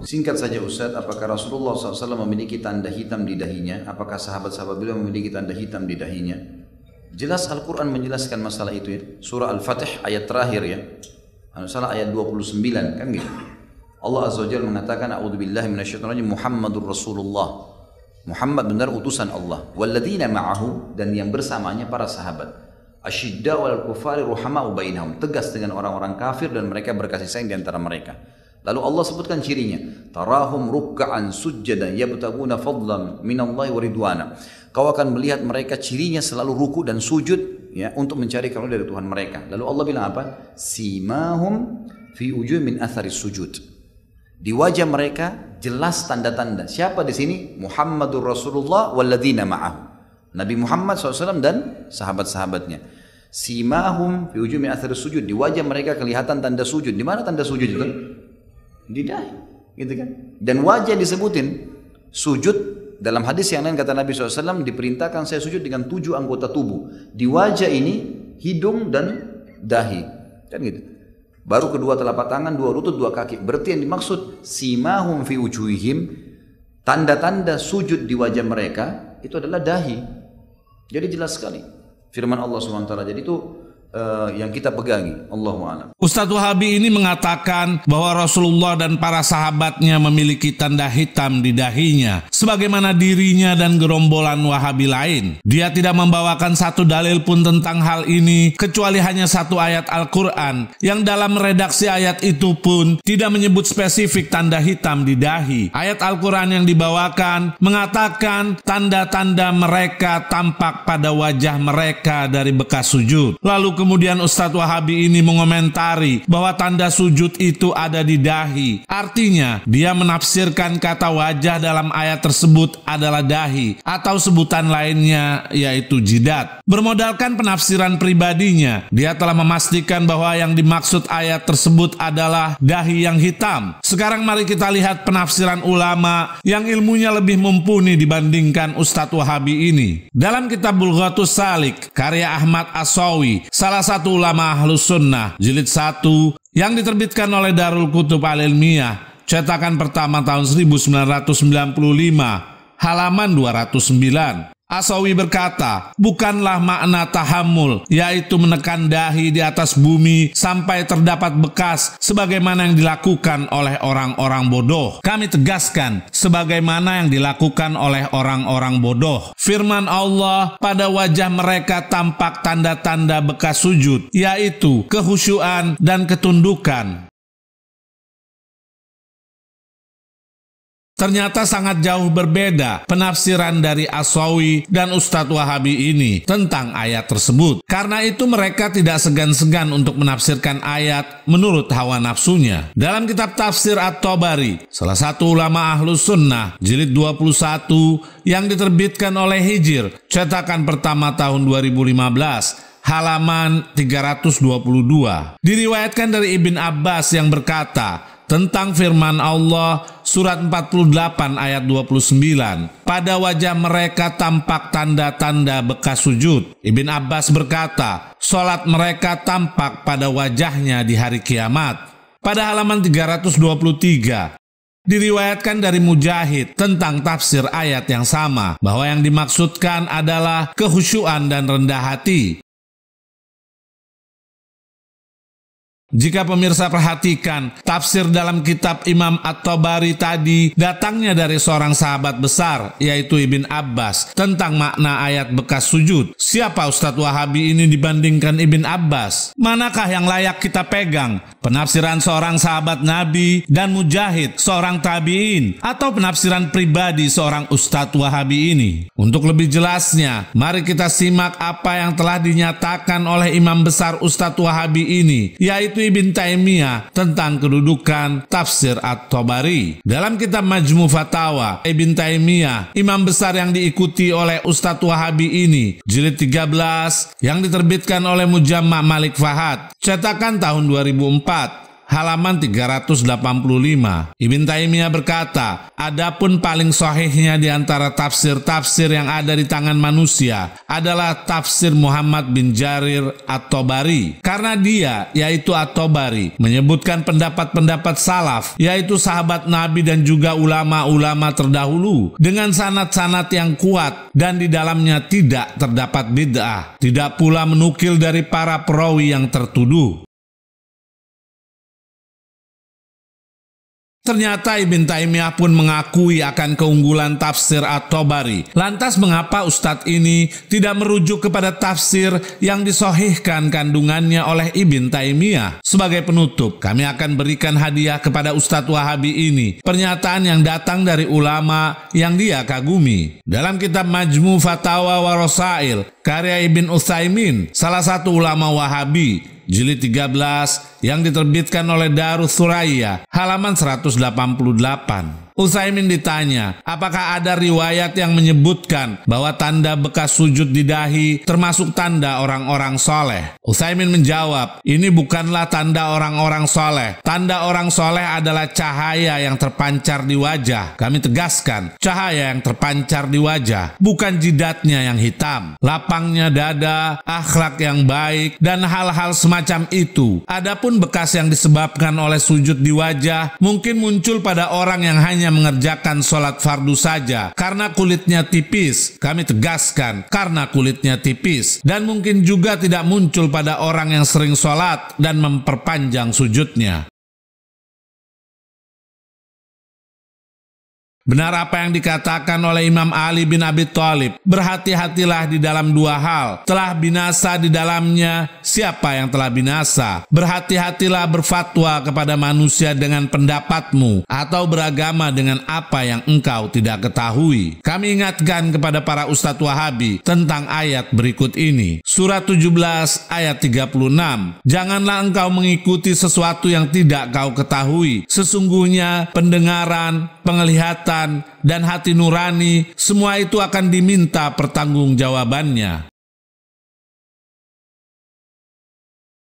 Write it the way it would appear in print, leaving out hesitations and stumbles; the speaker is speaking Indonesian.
Singkat saja Ustaz, apakah Rasulullah SAW memiliki tanda hitam di dahinya? Apakah sahabat-sahabat beliau memiliki tanda hitam di dahinya? Jelas Al-Quran menjelaskan masalah itu ya. Surah Al-Fatih ayat terakhir ya. Salah ayat 29 kan gitu. Allah Azza wa Jalla mengatakan a'udzubillahi minasyaitonir rajim Muhammadur Rasulullah. Muhammad benar utusan Allah. Walladzina ma'ahu, dan yang bersamanya para sahabat. Asyidda'u 'alal kuffari ruhama'u bainahum, tegas dengan orang-orang kafir dan mereka berkasih sayang di antara mereka. Lalu Allah sebutkan cirinya, tarahum ruk'an sujjadan yabtaguna fadlan minallahi wa ridwana. Kau akan melihat mereka cirinya selalu ruku dan sujud ya untuk mencari karunia dari Tuhan mereka. Lalu Allah bilang apa? Simahum fi wujuhihim min atharis sujud. Di wajah mereka jelas tanda-tanda. Siapa di sini? Muhammadur Rasulullah walladzina ma'ahu. Nabi Muhammad SAW dan sahabat-sahabatnya. Simahum fi wujuhihim min atharis sujud. Di wajah mereka kelihatan tanda sujud. Di mana tanda sujud itu? Di dahi, gitu kan? Dan wajah disebutin sujud dalam hadis yang lain kata Nabi SAW diperintahkan saya sujud dengan 7 anggota tubuh. Di wajah ini hidung dan dahi, kan gitu. Baru kedua telapak tangan, 2 lutut, 2 kaki. Berarti yang dimaksud simahum fi wujuhihim, tanda-tanda sujud di wajah mereka itu adalah dahi. Jadi jelas sekali firman Allah SWT. Jadi itu yang kita pegangi. Allahu a'lam. Ustadz Wahabi ini mengatakan bahwa Rasulullah dan para sahabatnya memiliki tanda hitam di dahinya, sebagaimana dirinya dan gerombolan Wahabi lain. Dia tidak membawakan satu dalil pun tentang hal ini, kecuali hanya satu ayat Al-Quran, yang dalam redaksi ayat itu pun tidak menyebut spesifik tanda hitam di dahi. Ayat Al-Quran yang dibawakan mengatakan tanda-tanda mereka tampak pada wajah mereka dari bekas sujud. Lalu kemudian Ustadz Wahabi ini mengomentari bahwa tanda sujud itu ada di dahi. Artinya, dia menafsirkan kata wajah dalam ayat tersebut adalah dahi, atau sebutan lainnya yaitu jidat. Bermodalkan penafsiran pribadinya, dia telah memastikan bahwa yang dimaksud ayat tersebut adalah dahi yang hitam. Sekarang mari kita lihat penafsiran ulama yang ilmunya lebih mumpuni dibandingkan Ustadz Wahabi ini. Dalam kitab Bulghatus Salik, karya Ahmad As-Sawi, salah satu ulama Ahlus Sunnah, jilid 1, yang diterbitkan oleh Darul Kutub Al-Ilmiyah, cetakan pertama tahun 1995, halaman 209. As-Sawi berkata, bukanlah makna tahammul, yaitu menekan dahi di atas bumi sampai terdapat bekas, sebagaimana yang dilakukan oleh orang-orang bodoh. Kami tegaskan, sebagaimana yang dilakukan oleh orang-orang bodoh. Firman Allah, pada wajah mereka tampak tanda-tanda bekas sujud, yaitu kehusyuan dan ketundukan. Ternyata sangat jauh berbeda penafsiran dari As-Sawi dan Ustadz Wahabi ini tentang ayat tersebut. Karena itu mereka tidak segan-segan untuk menafsirkan ayat menurut hawa nafsunya. Dalam kitab tafsir At-Tabari, salah satu ulama Ahlus Sunnah, jilid 21, yang diterbitkan oleh Hijr, cetakan pertama tahun 2015, halaman 322. Diriwayatkan dari Ibn Abbas yang berkata tentang firman Allah surat 48 ayat 29, pada wajah mereka tampak tanda-tanda bekas sujud. Ibn Abbas berkata, salat mereka tampak pada wajahnya di hari kiamat. Pada halaman 323 diriwayatkan dari Mujahid tentang tafsir ayat yang sama, bahwa yang dimaksudkan adalah kehusyuan dan rendah hati. Jika pemirsa perhatikan, tafsir dalam kitab Imam At-Tabari tadi datangnya dari seorang sahabat besar, yaitu Ibn Abbas, tentang makna ayat bekas sujud. Siapa Ustadz Wahabi ini dibandingkan Ibn Abbas? Manakah yang layak kita pegang? Penafsiran seorang sahabat Nabi dan Mujahid, seorang tabi'in, atau penafsiran pribadi seorang Ustadz Wahabi ini? Untuk lebih jelasnya, mari kita simak apa yang telah dinyatakan oleh imam besar Ustadz Wahabi ini, yaitu Ibn Taimiyah tentang kedudukan tafsir At-Tabari. Dalam kitab Majmu' Fatawa, Ibn Taimiyah, imam besar yang diikuti oleh Ustadz Wahabi ini, jilid 13, yang diterbitkan oleh Mujamma' Malik Fahad, cetakan tahun 2004, halaman 385. Ibn Taimiyah berkata, adapun paling sahihnya di antara tafsir-tafsir yang ada di tangan manusia adalah tafsir Muhammad bin Jarir At-Tabari. Karena dia, yaitu At-Tabari, menyebutkan pendapat-pendapat salaf, yaitu sahabat Nabi dan juga ulama-ulama terdahulu, dengan sanad-sanad yang kuat dan di dalamnya tidak terdapat bid'ah. Tidak pula menukil dari para perawi yang tertuduh. Ternyata Ibn Taimiyah pun mengakui akan keunggulan tafsir At-Tabari. Lantas mengapa Ustadz ini tidak merujuk kepada tafsir yang disahihkan kandungannya oleh Ibn Taimiyah? Sebagai penutup, kami akan berikan hadiah kepada Ustadz Wahabi ini, pernyataan yang datang dari ulama yang dia kagumi. Dalam kitab Majmu' Fatawa wa Rasail, karya Ibn Utsaimin, salah satu ulama Wahabi, jilid 13 yang diterbitkan oleh Darus Suraya, halaman 188. Utsaimin ditanya, apakah ada riwayat yang menyebutkan bahwa tanda bekas sujud di dahi termasuk tanda orang-orang soleh? Utsaimin menjawab, ini bukanlah tanda orang-orang soleh. Tanda orang soleh adalah cahaya yang terpancar di wajah. Kami tegaskan, cahaya yang terpancar di wajah, bukan jidatnya yang hitam, lapangnya dada, akhlak yang baik, dan hal-hal semacam itu. Adapun bekas yang disebabkan oleh sujud di wajah mungkin muncul pada orang yang hanya mengerjakan sholat fardu saja karena kulitnya tipis. Kami tegaskan, karena kulitnya tipis. Dan mungkin juga tidak muncul pada orang yang sering sholat dan memperpanjang sujudnya. Benar apa yang dikatakan oleh Imam Ali bin Abi Thalib, berhati-hatilah di dalam dua hal. Telah binasa di dalamnya siapa yang telah binasa. Berhati-hatilah berfatwa kepada manusia dengan pendapatmu atau beragama dengan apa yang engkau tidak ketahui. Kami ingatkan kepada para Ustadz Wahabi tentang ayat berikut ini. Surat 17 ayat 36. Janganlah engkau mengikuti sesuatu yang tidak kau ketahui. Sesungguhnya pendengaran, penglihatan, dan hati nurani, semua itu akan diminta pertanggungjawabannya.